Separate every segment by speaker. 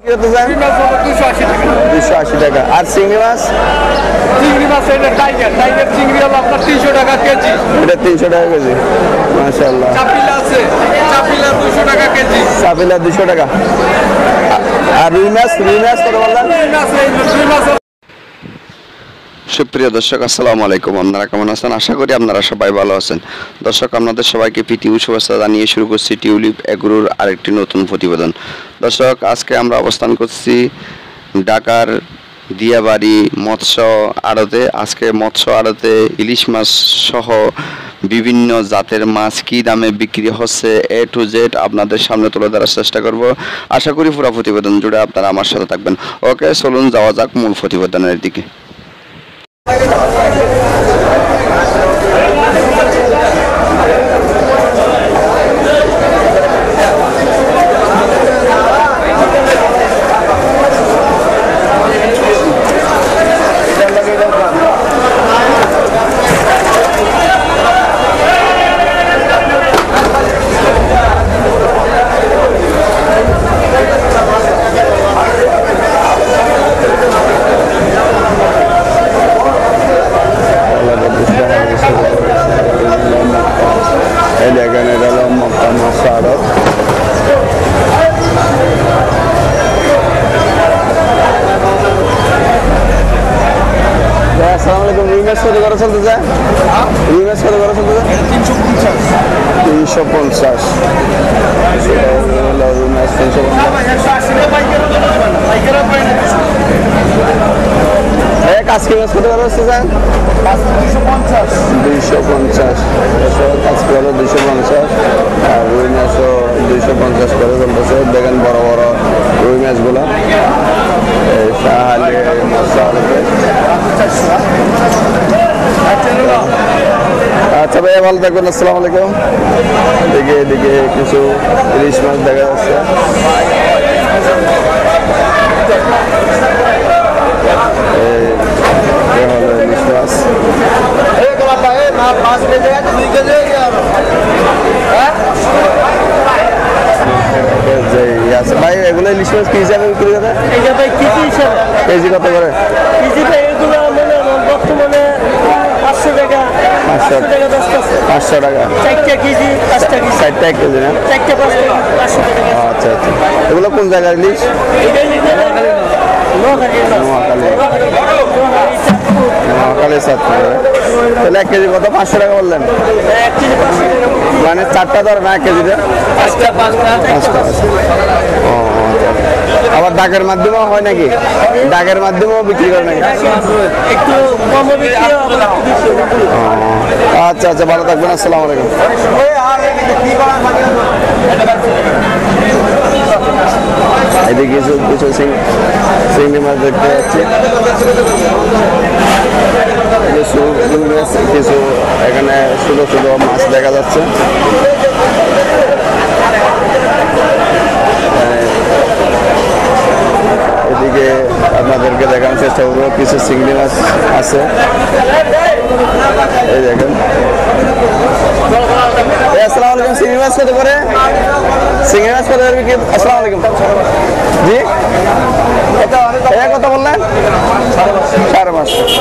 Speaker 1: কত চান? 280 টাকা। আর চিংড়ি মাছ?
Speaker 2: চিংড়ি মাছ এটা টাইগার চিংড়ি হলো আপনার 300 টাকা কেজি।
Speaker 1: এটা 300 টাকা কেজি। মাশাআল্লাহ।
Speaker 2: চাপিলা আছে, চাপিলা 200 টাকা কেজি।
Speaker 1: চাপিলা 200 টাকা। আর রুই মাছ কত বললেন?
Speaker 2: রুই মাছ
Speaker 3: সুপ্রিয় দর্শক, আসসালামু আলাইকুম। আপনারা কেমন আছেন? আশা করি আপনারা সবাই ভালো আছেন। দর্শক, আপনাদের সবাইকে প্রীতি ও শুভেচ্ছা জানিয়ে শুরু করছি টিউলিপ এগ্রোর আরেকটি নতুন প্রতিবেদন। দর্শক, আজকে আমরা অবস্থান করছি ঢাকার দিয়াবাড়ি মৎস্য আড়তে। আজকে মৎস্য আড়তে ইলিশ মাছ সহ বিভিন্ন জাতের মাছ কী দামে বিক্রি হচ্ছে A to Z আপনাদের সামনে তুলে ধরার চেষ্টা করব। আশা করি পুরো প্রতিবেদন জুড়ে আপনারা আমার সাথে থাকবেন। ওকে, চলুন যাওয়া যাক মূল প্রতিবেদনের দিকে।
Speaker 1: আজকে মাছ কত করে হচ্ছে স্যার? 250। আজকে হলো 250 আর রুই মাছও 250 করে চলতেছে। দেখেন বড় বড় রুই মাছগুলো আচ্ছা ভাইয়া, ভালো থাকবেন। আসসালামু আলাইকুম। এদিকে কিছু ইলিশ মাছ দেখা যাচ্ছে। ভাই এগুলো ইলিশ মাছ কি হিসাবে বিক্রি করে? কেজি কত করে?
Speaker 4: বর্তমানে 500 টাকা।
Speaker 1: 500 টাকা
Speaker 4: 4 কেজি, 5 কেজি,
Speaker 1: 4 কেজি না?
Speaker 4: 4 5 টাকা, 500 টাকা।
Speaker 1: আচ্ছা আচ্ছা। এগুলো কোন জায়গার ইলিশ? নোয়াখালী চাঁদপুর। তাহলে 1 কেজি কত? 500 টাকা বললেন? মানে 4টা ধর না 1 কেজিতে? 5টা। ও আবার ডাকের মাধ্যমেও হয় নাকি? ডাকের মাধ্যমেও বিক্রি করে নাকি? আচ্ছা আচ্ছা, ভালো থাকবেন। আসসালামু আলাইকুম। এদিকে কিছু চিংড়ি মাছ দেখতে পাচ্ছি, কিছু এখানে ছোট ছোট মাছ দেখা যাচ্ছে। এদিকে আপনাদেরকে দেখানোর চেষ্টা করবো, কিছু চিংড়ি মাছ আছে। এই দেখেন। আসসালামু আলাইকুম। চিংড়ি মাছ কত করে? চিংড়ি মাছ কত করে? আসসালামু আলাইকুম। জি, এটা কত বললেন? 550।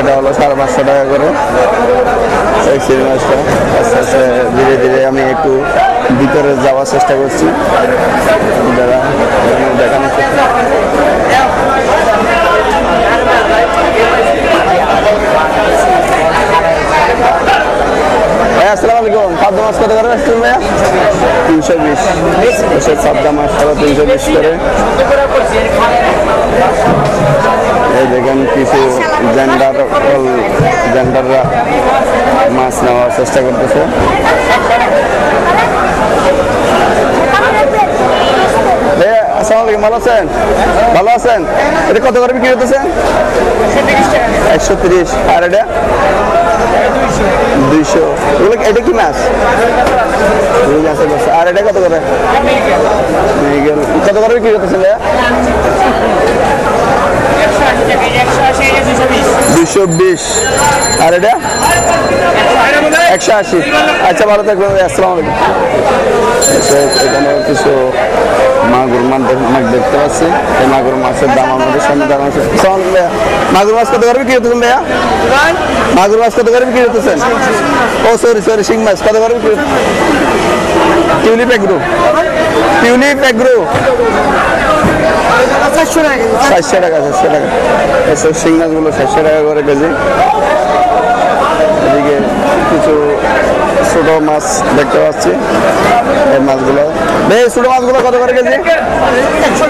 Speaker 1: এটা হলো 550 টাকা করে এই চিংড়ি মাছটা। আস্তে আস্তে ধীরে ধীরে আমি একটু ভিতরে যাওয়ার চেষ্টা করছি, দেখানোর চেষ্টা। আসসালামু আলাইকুম। পাবদা মাছ কত করে আসছেন ভাইয়া? 320। পাবদা মাছ 320 করে। এই দেখেন কিছু জেন্ডাররা মাছ নেওয়ার চেষ্টা করতেছে। আসসালামু আলাইকুম, ভালো আছেন? ভালো আছেন। এটা কত করে বিক্রি করতেছেন? 130। আর এটা 200। এটা কি মাছ? আর এটা কত করে? কত করে বিক্রি করতেছেন ভাইয়া? 220 আর এটা 180। আচ্ছা ভালো থাকবেন ভাই, আসসালামু আলাইকুম। এখানে কিছু মাগুর মাছ দেখতে পাচ্ছি। এই মাগুর মাছের দাম আমাদের সামনে দাম আছে। মাগুর মাছ কত করে বিক্রি করতেছেন ভাইয়া? মাগুর মাছ কত করে বিক্রি করতেছেন? ও সরি শিং মাছ কত করে বিক্রি? টিউলিপ এগ্রো 400 টাকা। এসব শিং মাছগুলো 400 টাকা করে কেজি। এদিকে কিছু ছোট মাছ দেখতে পাচ্ছি। এই মাছগুলো ছোট মাছগুলো কত করে কেজি? 100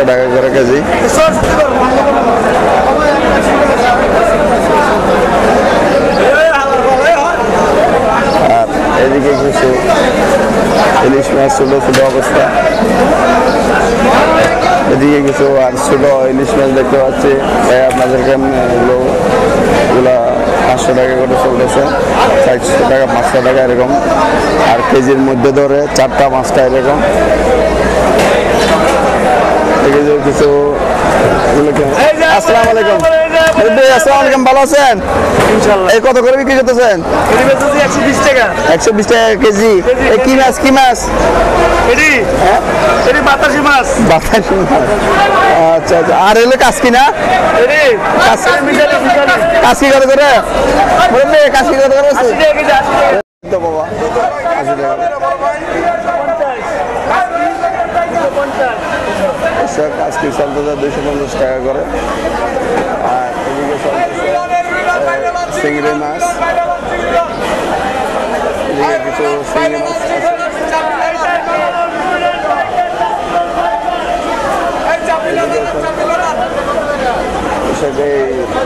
Speaker 1: টাকা করে কেজি। আর এদিকে কিছু ইলিশ মাছ ছোট অবস্থা। এদিকে কিছু আর ছোট ইলিশ মাছ দেখতে পাচ্ছি। আপনাদেরকে এগুলো 500 টাকা করে চলতেছে, 400 টাকা 500 টাকা এরকম। আর কেজির মধ্যে ধরে 4টা 5টা এরকম। কিছু আসসালামু আলাইকুম। আসসালামু আলাইকুম, ভালো আছেন? এই কত করে বিক্রি করতেছেন?
Speaker 2: 120 টাকা।
Speaker 1: 120 টাকা কেজি। এই কি মাছ?
Speaker 2: বাতাসি মাছ।
Speaker 1: আচ্ছা। আর এলে কাসকি না? কাসকি কত করে? কাসকি কত করে আছে? বাবা 80 টাকা। কাসকি চলতেছে 250 টাকা করে। আর এদিকে চলতেছে চিংড়ি মাছ। এদিকে কিছু চিংড়ি মাছ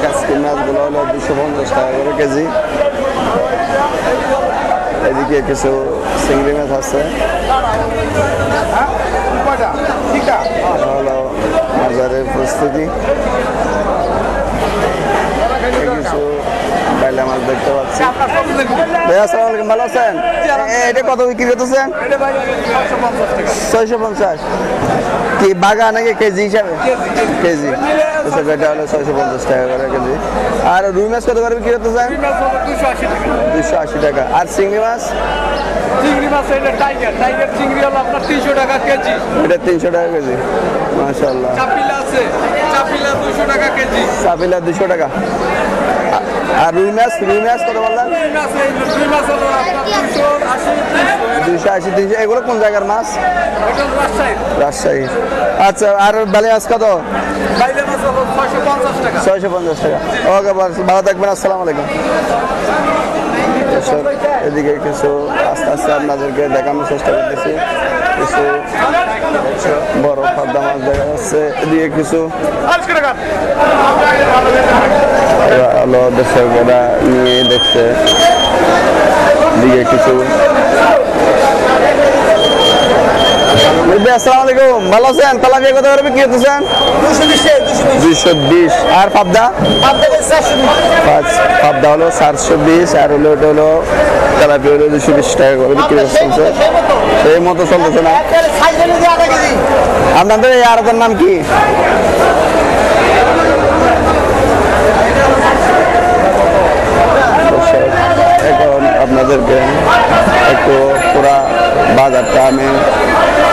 Speaker 1: কাসকি মাছগুলো হলো 250 টাকা করে কেজি। এদিকে কিছু চিংড়ি মাছ আছে। হলো বাজারের প্রস্তুতি। কিছু বাইলা মাছ দেখতে পাচ্ছি। ভাইয়া আসসালামু আলাইকুম, ভালো আছেন? এটা কত বিক্রি করতেছেন? 650। কি বাগা নাকি কেজি হিসাবে? কেজি। এটা হলো 650 টাকা করে কেজি। আর রুই মাছ কত করে বিক্রি করতেছেন? 280 টাকা। আর চিংড়ি মাছ?
Speaker 2: চিংড়ি মাছ এটা টাইগার চিংড়ি হলো আপনার 300 টাকা কেজি।
Speaker 1: এটা 300 টাকা কেজি। মাশাআল্লাহ।
Speaker 2: চাপিলা আছে, চাপিলা 200 টাকা কেজি।
Speaker 1: চাপিলা 200 টাকা। আর রুই মাছ কত বললেন?
Speaker 2: রুই মাছ হলো আপনার
Speaker 1: 280 300। এগুলো কোন জায়গার মাছ? রাজশাহী। আচ্ছা। আর বালি মাছ কত? 650 টাকা। ওকে, ভালো থাকবেন, আসসালামু আলাইকুম। এদিকে কিছু আস্তে আস্তে আপনাদেরকে দেখানোর চেষ্টা করতেছি। কিছু বড় পাবদা মাছ দেখা যাচ্ছে। এদিকে কিছু আলো দর্শকেরা নিয়ে দেখছে। এদিকে কিছু আসসালামু আলাইকুম, ভালো আছেন? তেলাপিয়া কত করে বিক্রি করতেছেন? 220। আর পাবদা? পাবদা হলো 420। আর হলো এটা হলো তেলাপিয়া হলো 220 টাকা করে বিক্রি করতেছে। এই মতো চলতেছে না। আপনাদের এই আড়তের নাম কি? এখন আপনাদেরকে একটু পুরা বাজারটা আমি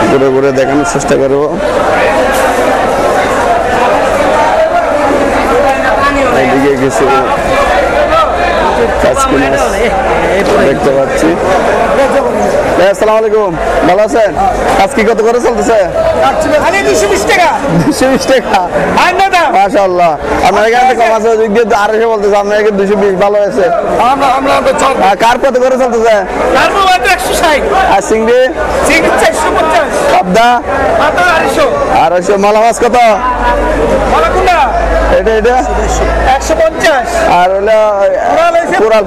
Speaker 1: ঘুরে ঘুরে দেখানোর চেষ্টা করবো। এদিকে কিছু কাচকি মাছ দেখতে পাচ্ছি। আসসালামু আলাইকুম, ভালো আছেন? কাচকি কত করে চলতেছে?
Speaker 2: 220 টাকা।
Speaker 1: 220 টাকা। মাশাআল্লাহ। আপনার এখানে কম আছে, 250 বলতেছে। আপনার এখানে 220 ভালো আছে। কার কত করে চলতেছে?
Speaker 2: 160।
Speaker 1: আর চিংড়ি?
Speaker 2: 450।
Speaker 1: পাবদা? 250। মালা মাছ কত? এটা
Speaker 2: 150।
Speaker 1: আর হলো কোরাল?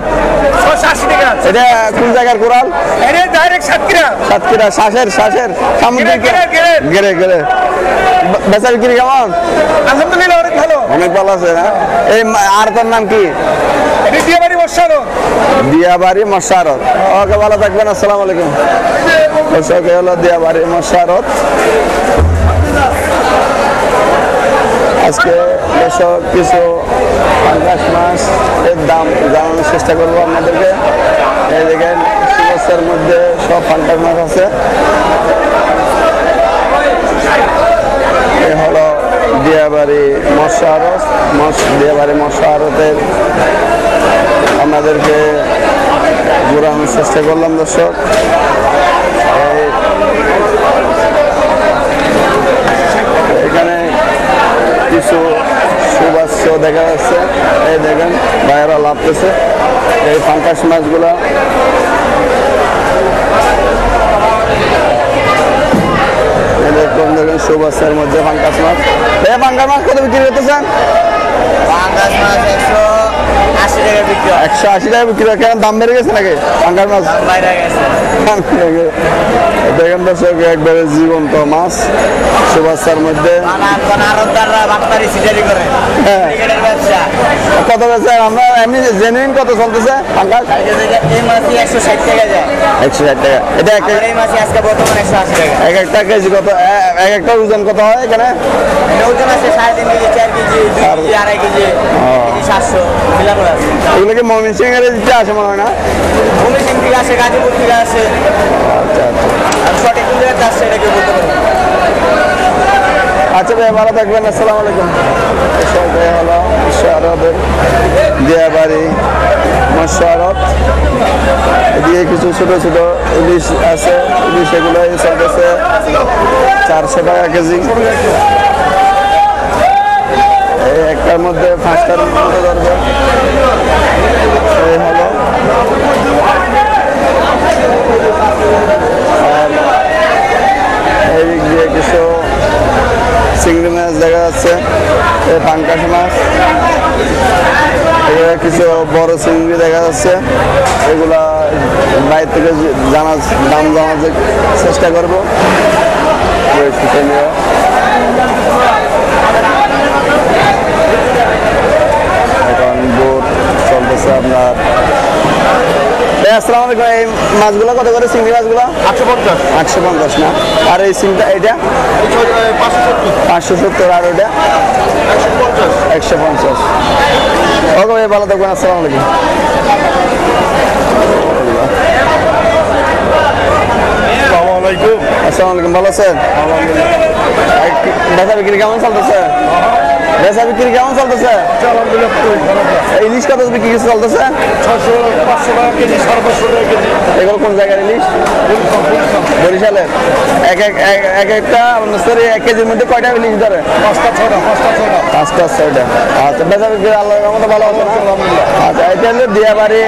Speaker 2: 180 টাকা।
Speaker 1: এটা কোন জায়গার কোরাল?
Speaker 2: এটা ডাইরেক্ট সাতক্ষীরা।
Speaker 1: শ্বাসের সামুদ্রিক গেরে। বেচা বিক্রি কেমন?
Speaker 2: আলহামদুলিল্লাহ অনেক ভালো।
Speaker 1: অনেক ভালো আছে না? এই আর তার নাম কি? দিয়াবাড়ি মশারত। ওকে, ভালো থাকবেন, আসসালামু আলাইকুম। দর্শক হলো দিয়াবাড়ি মশারত। আজকে দর্শক কিছু পাঙ্গাস মাছের দাম জানানোর চেষ্টা করবো আপনাদেরকে। এই দেখেন সুবস্তার মধ্যে সব পাঙ্গাস মাছ আছে। এ হলো দিয়াবাড়ি মৎস্য আড়ত, দিয়াবাড়ি মৎস্য আড়তের আপনাদেরকে ঘোরানোর চেষ্টা করলাম দর্শক। এখানে কিছু সুবাস্য দেখা যাচ্ছে। এই দেখেন ভাইয়েরা লাভতেছে এই পাঙ্গাস মাছগুলা। দেখেন সুবাস্যের মধ্যে পাঙ্গাস মাছ। এই পাঙ্গাস মাছ কত বিক্রি করতেছেন?
Speaker 4: পাঙ্গাস মাছ 180 টাকা বিক্রি হয়।
Speaker 1: 180 টাকা বিক্রি হয়। কেন দাম বেড়ে গেছে নাকি পাঙ্গাস মাছ?
Speaker 4: বাইরে গেছে।
Speaker 1: দেখেন দর্শক একবারে জীবন্ত মাছ সুবাস্যার মধ্যে।
Speaker 4: আরবদাররা বাটপারি সিটারি করে।
Speaker 1: হ্যাঁ।
Speaker 4: ক্রিকেটের ব্যবসা।
Speaker 1: কত বেচে আমরা এমনি জেনুইন কত চলতেছে পাঙ্গাস?
Speaker 4: এই মাছই 160 টাকা যায়।
Speaker 1: 160 টাকা। এটা
Speaker 4: আর এই মাছই আজকে বর্তমানে 180 টাকা।
Speaker 1: এক একটা কেজি কত? এক একটা ওজন কত হয় এখানে?
Speaker 4: এটা ওজন আছে 3.5 কেজি, 4 কেজি, 2 কেজি, 2.5 কেজি, 700 মিলানো আছে।
Speaker 1: এগুলো কি ময়মনসিংহ এর দিতে আসে মনে হয় না?
Speaker 4: ময়মনসিংহ থেকে আসে, গাজীপুর থেকে আসে।
Speaker 1: আচ্ছা আচ্ছা
Speaker 4: আর সঠিক কোন জায়গাতে আসছে এটা কেউ বলতে পারবে না।
Speaker 1: আচ্ছা ভাই ভালো থাকবেন। আসসালামু আলাইকুম। এসব হলো মৎস্য আড়তের দিয়াবাড়ি মৎস্য আড়ত। এদিকে কিছু ছোট ছোট ইলিশ আছে। ইলিশ এগুলো চলতেছে 400 টাকা কেজি। এই একটার মধ্যে 5টার মতো ধরবে। এই হলো আর এই দিয়ে কিছু চিংড়ি মাছ দেখা যাচ্ছে, পাঙ্গাস মাছ। এগুলো কিছু বড় চিংড়ি দেখা যাচ্ছে। এগুলা বাইরে থেকে দাম জানার চেষ্টা করবো। এখন বোট চলতেছে আপনার। আসসালামু আলাইকুম। এই মাছগুলো কত করে? চিংড়ি মাছগুলো
Speaker 2: 850
Speaker 1: 850 না? আর এই সিমটা এটা 570। আর ওইটা 150। ওকে ভাই ভালো থাকবেন। আসসালামু আলাইকুম। আসসালামু আলাইকুম। ভালো আছেন? বেচা বিক্রি কেমন চলতেছে? বেচা বিক্রি কেমন চলতেছে? ইলিশ কত বিক্রি চলতেছে?
Speaker 2: 500 টাকা কেজি, 550 টাকা কেজি।
Speaker 1: এগুলো কোন জায়গার ইলিশ? বরিশালের। এক একটা সরি 1 কেজির মধ্যে কয়টা ইলিশ ধরে?
Speaker 2: 5টা 6টা
Speaker 1: 5টা 6টা। আচ্ছা বেচা বিক্রি আল্লাহর রহমতে ভালো আছে না? আচ্ছা এটা হলো দিয়াবাড়ি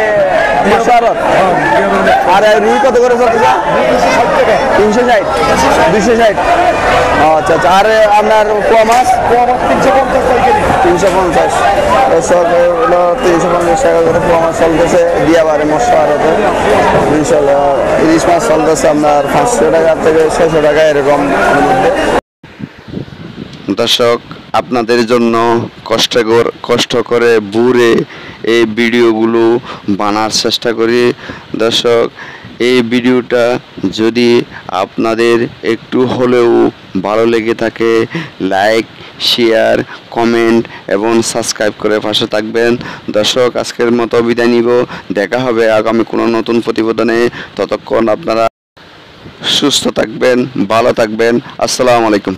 Speaker 1: মৎস্য আড়ত। আর রুই কত করে চলতেছে? 360 260। আচ্ছা আচ্ছা। আর আপনার পোয়া মাছ? 350। হলো 350 টাকা করে পোয়া মাছ চলতেছে দিয়াবাড়ি মৎস্য আড়তে। ইলিশ মাছ চলতেছে আপনার 500 টাকা থেকে 600 টাকা এরকম মধ্যে।
Speaker 3: দর্শক আপনাদের জন্য কষ্ট করে বুড়ে এই ভিডিওগুলো বানার চেষ্টা করি। দর্শক এই ভিডিওটা যদি আপনাদের একটু হলেও ভালো লেগে থাকে লাইক শেয়ার কমেন্ট এবং সাবস্ক্রাইব করে পাশে থাকবেন। দর্শক আজকের মতো বিদায় নিব। দেখা হবে আগামী কোনো নতুন প্রতিবেদনে। ততক্ষণ আপনারা সুস্থ থাকবেন, ভালো থাকবেন। আসসালামু আলাইকুম।